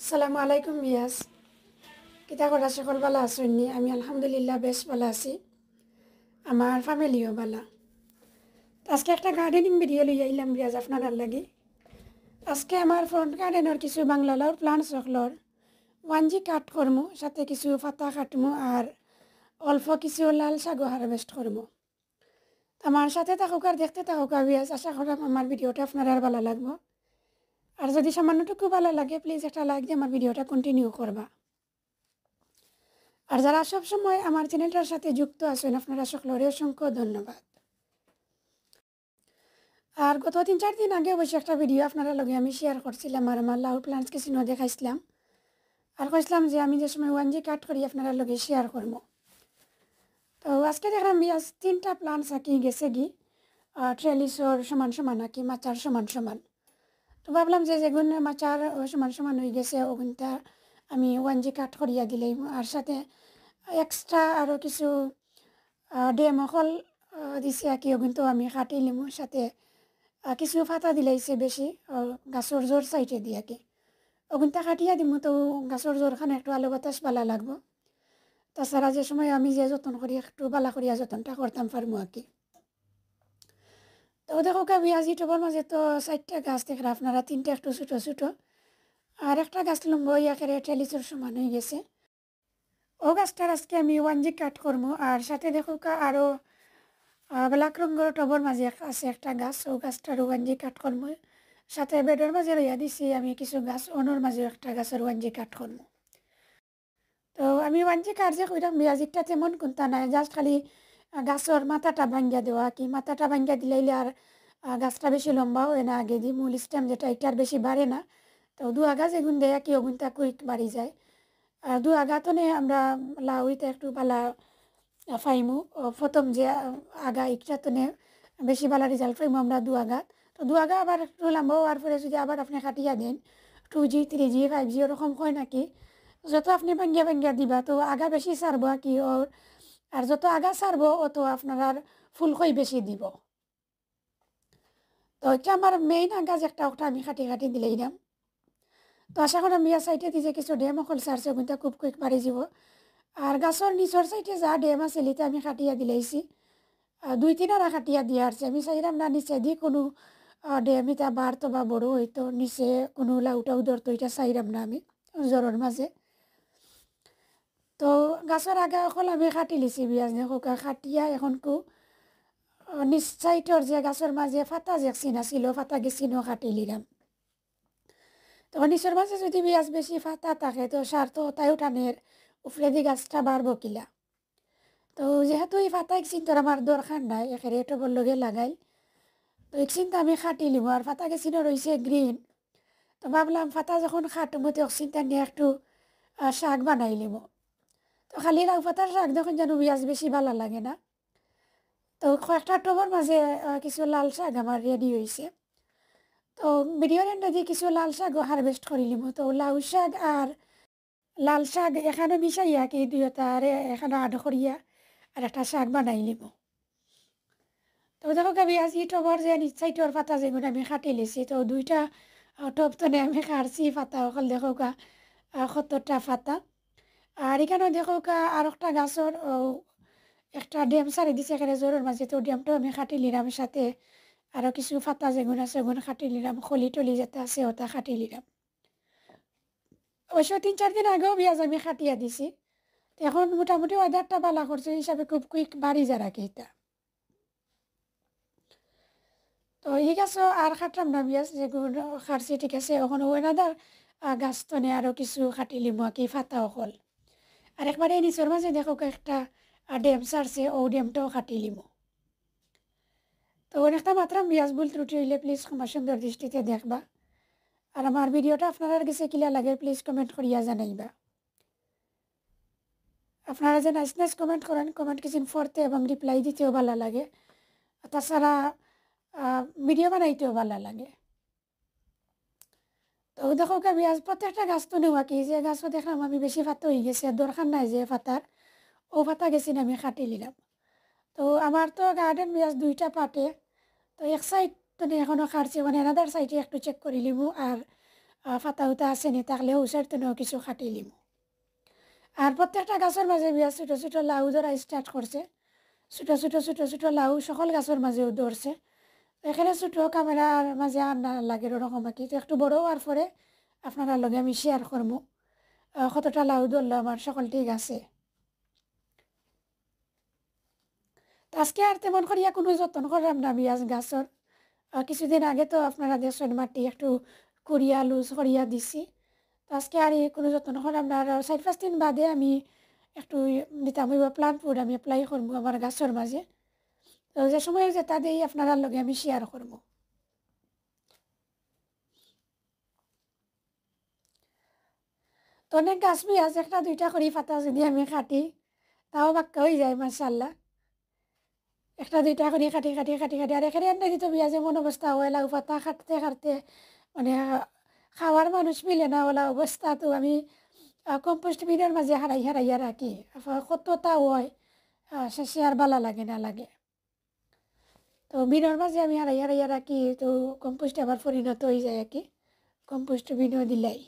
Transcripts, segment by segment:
আসসালামু আলাইকুম বিয়াস কিতা করা সকল বালা আসুননি আমি আলহামদুলিল্লাহ বেশ ভালো আছি আমার ফ্যামিলিও বালা তো আজকে একটা গার্ডেনিং ভিডিও লই আইলাম বিয়াজ আপনার লাগি আজকে আমার ফ্রন্ট গার্ডেনের কিছু বাংলা লাউর প্লান্টস সকলর ওয়ানজি কাট করমু সাথে কিছু পাতা কাটমু আর অল্প কিছু লাল শাক হারভেস্ট করমু আমার সাথে থাকুক আর দেখতে থাকুক বিয়াজ আশা করাম আমার ভিডিওটা আপনার আর ভালো লাগবো আর যদি সামান্যটুকু ভালো লাগে প্লিজ একটা লাইক দিয়ে আমার ভিডিওটা কন্টিনিউ করবা আর যারা সবসময় আমার চ্যানেলটার সাথে যুক্ত আছেন আপনারা সকলের অসংখ্য ধন্যবাদ। আর গত 3-4 দিন আগে অবশ্যই একটা ভিডিও আপনারা লগে আমি শেয়ার করছিলাম আর আমার লাউ প্লান্টস কিছু দেখাইছিলাম আর কইছিলাম যে আমি যে সময় 1G কাট করি আপনারা লগে শেয়ার করব। তো আজকে দেখলাম আজ 3টা প্লান্টস আঁকি গেছে গি ট্রেলিসর সমান সমান আঁকি মাচার সমান সমান। তো ভাবলাম যে যেগুন মাচার সমান সমান হয়ে গেছে ওগুনটা আমি 1G কাট করিয়া দিলেই আর সাথে এক্সট্রা আরও কিছু ডেমকল দিছে কি কিন্তু আমি কাটি লিমু সাথে কিছু ফাতা দিলাইছে বেশি গাছর জোর সাইডে দিয়ে কি ওগুনটা কাটিয়া দিমু তো গাছর জোরখানে একটু আলো বাতাস বালা লাগবো তাছাড়া যে সময় আমি যে যত্ন করি একটু বালা করিয়া যত্নটা করতাম পারমু আর কি। তো দেখো কাবি আজি টবার মাঝে তো 4টা গাছ দেখরা আপনারা 3টা একটু ছোটো ছোটো আর একটা গাছ লম্বা ইয়াকের টেলিসর সমান হয়ে গেছে ও গাছটার আজকে আমি 1G কাট করবো আর সাথে দেখো আরও ব্ল্যাক রঙের টবর মাঝে আছে একটা গাছ ও গাছটার 1G কাট করবো সাথে বেডের মাঝে লইয়া দিছি আমি কিছু গাছ অনর মাঝে একটা গাছের 1G কাট করবো। তো আমি 1G কাট যে কইরাম বিয়াজিকটা তেমন কোনটা নাই জাস্ট খালি গাছের মাথাটা ভাঙ্গিয়া দেওয়া কি মাথাটা ভাঙ্গিয়া দিলাইলে আর গাছটা বেশি লম্বা হয় না আগে দি মূল স্টেম যেটা এটা আর বেশি বাড়ে না তো দু আগা যেগুন দেয়া কি ওগুনটা কুইক বাড়ি যায় আর দু আগা তো আমরা লাউইতে একটু বালা ফাইমু প্রথম যে আগা ইকটা তো বেশি ভালো রেজাল্ট পাইমু আমরা দু আগা তো দু আগা আবার একটু লম্বা হওয়ার পরে যদি আবার আপনি কাটিয়া দেন 2G 3G 5G ওরকম হয় নাকি যত আপনি ভাঙ্গিয়া ভাঙ্গিয়া দিবা তো আগা বেশি সারব কি ওর আর যত আগা সারব অত আপনার আর ফুলকই বেশি দিব। তো এটা আমার মেইন আগা যে একটা ওটা আমি কাটি কাটি দিলেই দাম তো আশা করি বিয়া সাইডে দিয়ে কিছু ডেম অকল সারছে কিন্তু খুব কুইক বাড়ি যাব আর গাছর নিচর সাইডে যা ডেম আছে লিতে আমি কাটিয়া দিলাইছি 2-3 আনা কাটিয়া দিয়া আসছে আমি চাইলাম না নিচে দি কোনো ডেম এটা বাড়তো বা বড়ো হইতো নিচে কোনো লাউটাও ধরতো এটা চাইলাম না আমি জ্বরের মাঝে। তো গাছের আগা অকল আমি কাটি লিছি বিয়াজ কোকা কাটিয়া এখন কো নিচ সাইডর যে গাছের মাঝে ফাতা যে চিনা ছিল ফাতা গেছিনও কাটি লিলাম। তো নিচের মাঝে যদি বিয়াজ বেশি ফাতা থাকে তো সার তো তাইও টানের উফরে দি গাছটা বাড়বো কিলা তো যেহেতু এই ফাতা একচিন্তর আমার দরকার নাই একেবারে টবর লগে লাগাই তো একচিন্তা আমি খাটি লিব আর ফাতা গেছিনো রয়েছে গ্রিন তো ভাবলাম ফাতা যখন খাটবো তো অক্সিনটা নিয়ে একটু শাক বানাই লিব তো খালি লাউ ফাতার শাক যখন যেন বিয়াজ বেশি ভালো লাগে না তো কয়েকটা টবর মাঝে কিছু লাল শাক আমার রেডি হয়েছে তো ভিডিওর এন্ডে দিয়ে কিছু লাল শাকও হারভেস্ট করে লিব তো লাউ শাক আর লাল শাক এখানে মিশাইয়া কি দুইটা আর এখানে আধ করিয়া আর একটা শাক বানাই লিব। তো দেখো আমি আজ টবর যে নিচাইটর পাতা যেগুলো আমি কাটি লিছি তো 2টা টব তো আমি কাটছি পাতা অকল দেখো 70টা পাতা আর এখানে দেখো আর একটা গাছর একটা ড্যাম সারি দিছে এখানে জোরের মাঝে তো ড্যামটাও আমি কাটি নিলাম সাথে আরও কিছু পাতা যেগুলো আছে ওগুলো কাটি নিলাম খলি টলি যেটা আছে ওটা কাটি নিলাম অবশ্য 3-4 দিন আগেও পেঁয়াজ আমি কাটিয়া দিছি তো এখন মোটামুটি ওয়েদারটা ভালো করছে হিসাবে খুব কুইক বাড়ি যা রাখে এটা। তো এই গাছও আর খাটলাম না পেঁয়াজ যেগুলো খাটছি ঠিক আছে ওখানে ওনাদার গাছ তো নিয়ে আরও কিছু কাটি লিমু কি ফাতা অকল আর একবারে নিচের মাঝে দেখো একটা ড্যাম সারছে ও ড্যামটাও কাটি লিমু। তো অনেকটা মাত্রা পেঁয়াজ ভুল ত্রুটি হইলে প্লিজ ক্ষমা সুন্দর দৃষ্টিতে দেখবা আর আমার ভিডিওটা আপনার কাছে কিলা লাগে প্লিজ কমেন্ট করিয়া জানাইবা। আপনারা যে নাইস নাইস কমেন্ট করেন কমেন্ট কিছু পড়তে এবং রিপ্লাই দিতেও ভালো লাগে তাছাড়া ভিডিও বানাইতেও ভালো লাগে। তো দেখো আমি আজ প্রত্যেকটা গাছ তো নেওয়া কি যে গাছও দেখলাম আমি বেশি ফাতা হয়ে গেছে দরকার নাই যে ফাতার ও ফাতা গেছি না আমি কাটি নিলাম। তো আমার তো গার্ডেন পেঁয়াজ 2টা পাটে তো এক সাইড তো এখনও কাটছি মানে এনাদার সাইডে একটু চেক করে লিমু আর ফাতা উতা আসেনি থাকলে হুসার তো কিছু খাটি লিম। আর প্রত্যেকটা গাছের মাঝে বিয়া ছোটো ছোটো লাউ ধরা স্টার্ট করছে, ছোটো ছোটো ছোটো ছোটো লাউ সকল গাছের মাঝেও ধরছে। এখানে ছোটো ক্যামেরার মাঝে আর না লাগে ওরকম আর কি, তো একটু বড়ো হওয়ার পরে আপনারা লগে আমি শেয়ার করবো কতটা লাউ ধরলো আমার সকল ঠিক আছে। তো আজকে আর তেমন করিয়া কোনো যত্ন করলাম না বিয়াজ গাছর। কিছুদিন আগে তো আপনারা দেখছেন মাটি একটু করিয়া লুজ করিয়া দিছি। তো আজকে আর কোনো যত্ন করলাম না, আর 4-5 দিন বাদে আমি একটু দিতাম হইব প্লান্ট ফুড আমি এপ্লাই করবো আমার গাছের মাঝে। তো যে সময় যেটা দিই আপনারা লগে আমি শেয়ার করবো। তো অনেক গাছ বিয়াজ একটা দুইটা করি পাতা যদি আমি কাটি তাও বাক্কা হয়ে যায় মাশাল্লাহ। একটা দুইটা করে কাটি কাটি কাটি কাটি আর এখানে এনে দিত বিয়া যেমন অবস্থা হয় লাউ পাতা কাটতে কাটতে মানে খাওয়ার মানুষ মিলে না ওলা অবস্থা। তো আমি কম্পোস্ট বিনের মাঝে হারাই হারাইয়া রাখি, কতটা হয় শেষে আর বালা লাগে না লাগে। তো বিনের মাঝে আমি হারাই হারাইয়া রাখি, তো কম্পোস্ট আবার পরিণত হয়ে যায় আর কি, কম্পোস্ট বিনও দিলাই।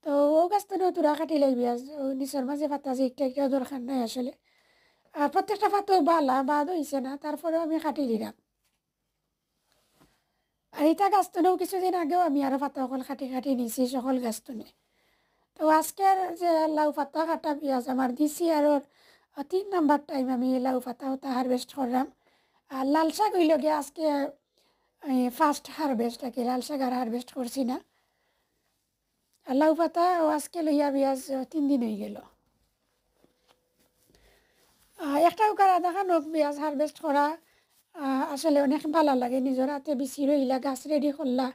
তো ও গাছ তো তোরা কাটি লাগবি আজ নিচের মাঝে পাতা যে একটা একটা দরকার নাই আসলে। আর প্রত্যেকটা পাতাও বালা বাদ হয়েছে না, তারপরেও আমি কাটি দিলাম। আর ইটা গাছটনেও কিছুদিন আগেও আমি আরও পাতা অকল কাটি কাটি নিছি সকল গাছটনে। তো আজকের যে লাউ পাতা কাটা পেঁয়াজ আমার দিছি আর 3 নাম্বার টাইম আমি লাউ পাতা ওটা হারভেস্ট করলাম। আর লাল শাক হইল গিয়ে আজকে ফার্স্ট হারভেস্ট আর কি, লাল শাক আর হারভেস্ট করছি না। আর লাউ পাতা আজকে লইয়া পেঁয়াজ 3 দিন হয়ে গেল। একটা উকার দেখানো পেঁয়াজ হারভেস্ট করা আসলে অনেক ভালো লাগে, নিজের হাতে বিচি রইলা গাছ রেডি করলা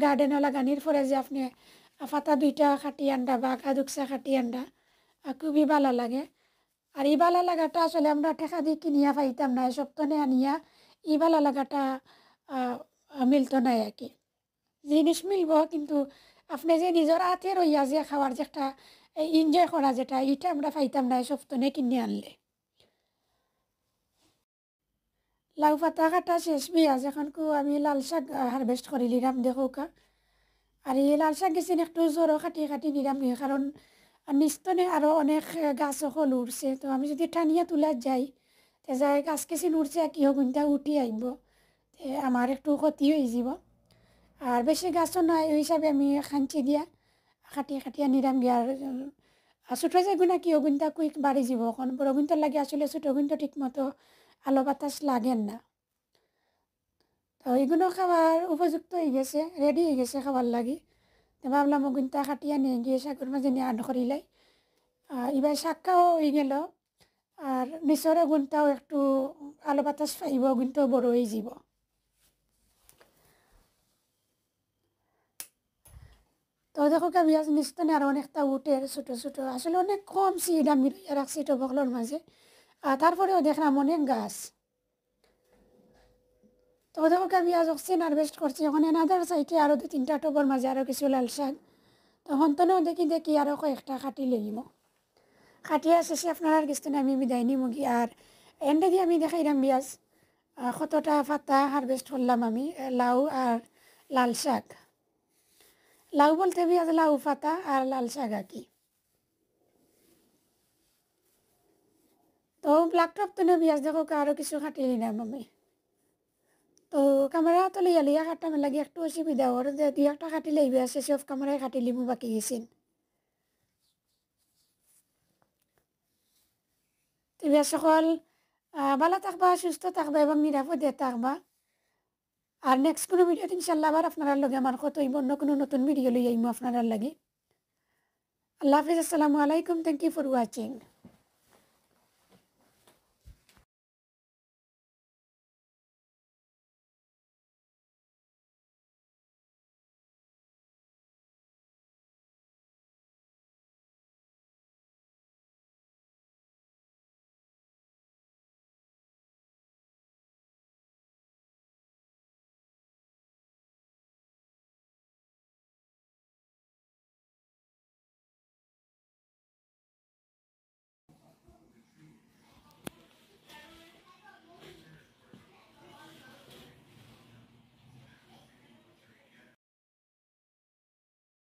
গার্ডেনে লাগানির পরে যে আপনি পাতা দুইটা কাটি আনডা বা কাদুকসা কাটি আনডা খুবই ভালো লাগে। আর এই ভালো লাগাটা আসলে আমরা ঠেকা দিয়ে কিনিয়া পাইতাম না, সপ্তাহে আনিয়া এই ভালো লাগাটা মিলতো না আর কি। জিনিস মিলব কিন্তু আপনি যে নিজের হাতে রইয়া যে খাওয়ার যে একটা এনজয় করা যেটা এটা আমরা পাইতাম না সপ্তাহে কিনে আনলে। লাউ পাতা কাটা শেষ পেঁয়াজ এখন আমি লাল শাক হারভেস্ট করে নিলাম দেখো কা। আর এই লাল শাক গেছেন একটু জোরও কাটি কাটি নিলাম কারণ নিস্তনে আরও অনেক গাছ সকল উঠছে, তো আমি যদি টানিয়া তোলা যাই তে যাই গাছ কেছি উঠছে কি হোক উঠি আইব, তে আমার একটু ক্ষতি হয়ে যাব। আর বেশি গাছও নাই ওই হিসাবে আমি খাঞ্চি দিয়া কাটিয়া কাটিয়া নিলাম গিয়া। আর ছোটো যে গুণা কি অগুণটা কুইক বাড়ি যাব এখন বড় গুণটার লাগে আসলে ছোটো গুণটা ঠিক মতো আলো বাতাস লাগেন না। তো এগুলো খাবার উপযুক্ত হয়ে গেছে, রেডি হয়ে গেছে খাবার লাগি। তো ভাবলাম ওগুনটা কাটিয়া নিয়ে গিয়ে শাকের মাঝে নিয়ে আড করিলাই। এবার শাকটাও হয়ে গেল আর নিচরে গুণটাও একটু আলো বাতাস পাইব, গুণটাও বড় হয়ে যাব। তো দেখো পেঁয়াজ নিস্তনে আর অনেকটা উঠে ছোটো ছোটো আসলে অনেক কম সিড আমি রাখছি টবকলোর মাঝে, তারপরেও দেখলাম অনেক গাছ। তো দেখো পেঁয়াজ অক্সিজেন হারভেস্ট করছি এখন এনাদার সাইডে আরও 2-3টা টবর মাঝে আরও কিছু লাল শাক। তখন তো দেখি দেখি আরও কয়েকটা কাটি লইব, কাটিয়া শেষে আপনার কিছু আমি বিদায় নিমুগি। আর এন্ডে দিয়ে আমি দেখাইলাম পেঁয়াজ কতটা পাতা হারভেস্ট করলাম আমি লাউ আর লাল শাক। লাউ বলতে পেঁয়াজ লাউ পাতা আর লাল শাক আর কি। তো ব্ল্যাকটপ তো পেঁয়াজ দেখো আরও কিছু কাটি নিলাম আমি। তো ক্যামেরা তো লিয়া লিয়া কাটামের লাগে একটু অসুবিধা ওর যে 2-1টা কাটি লইবে আছে সব ক্যামেরায় কাটি লিমু বাকি গেছেন। তো সকল ভালো থাকবা, সুস্থ থাকবা এবং নিরাপদে থাকবা। আর নেক্সট কোনো ভিডিওতে ইনশাল্লাহ আবার আপনারা লগে আমার কত অন্য কোনো নতুন ভিডিও লই আইমু আপনারা লাগে। আল্লাহ হাফিজ, আসসালামু আলাইকুম, থ্যাংক ইউ ফর ওয়াচিং।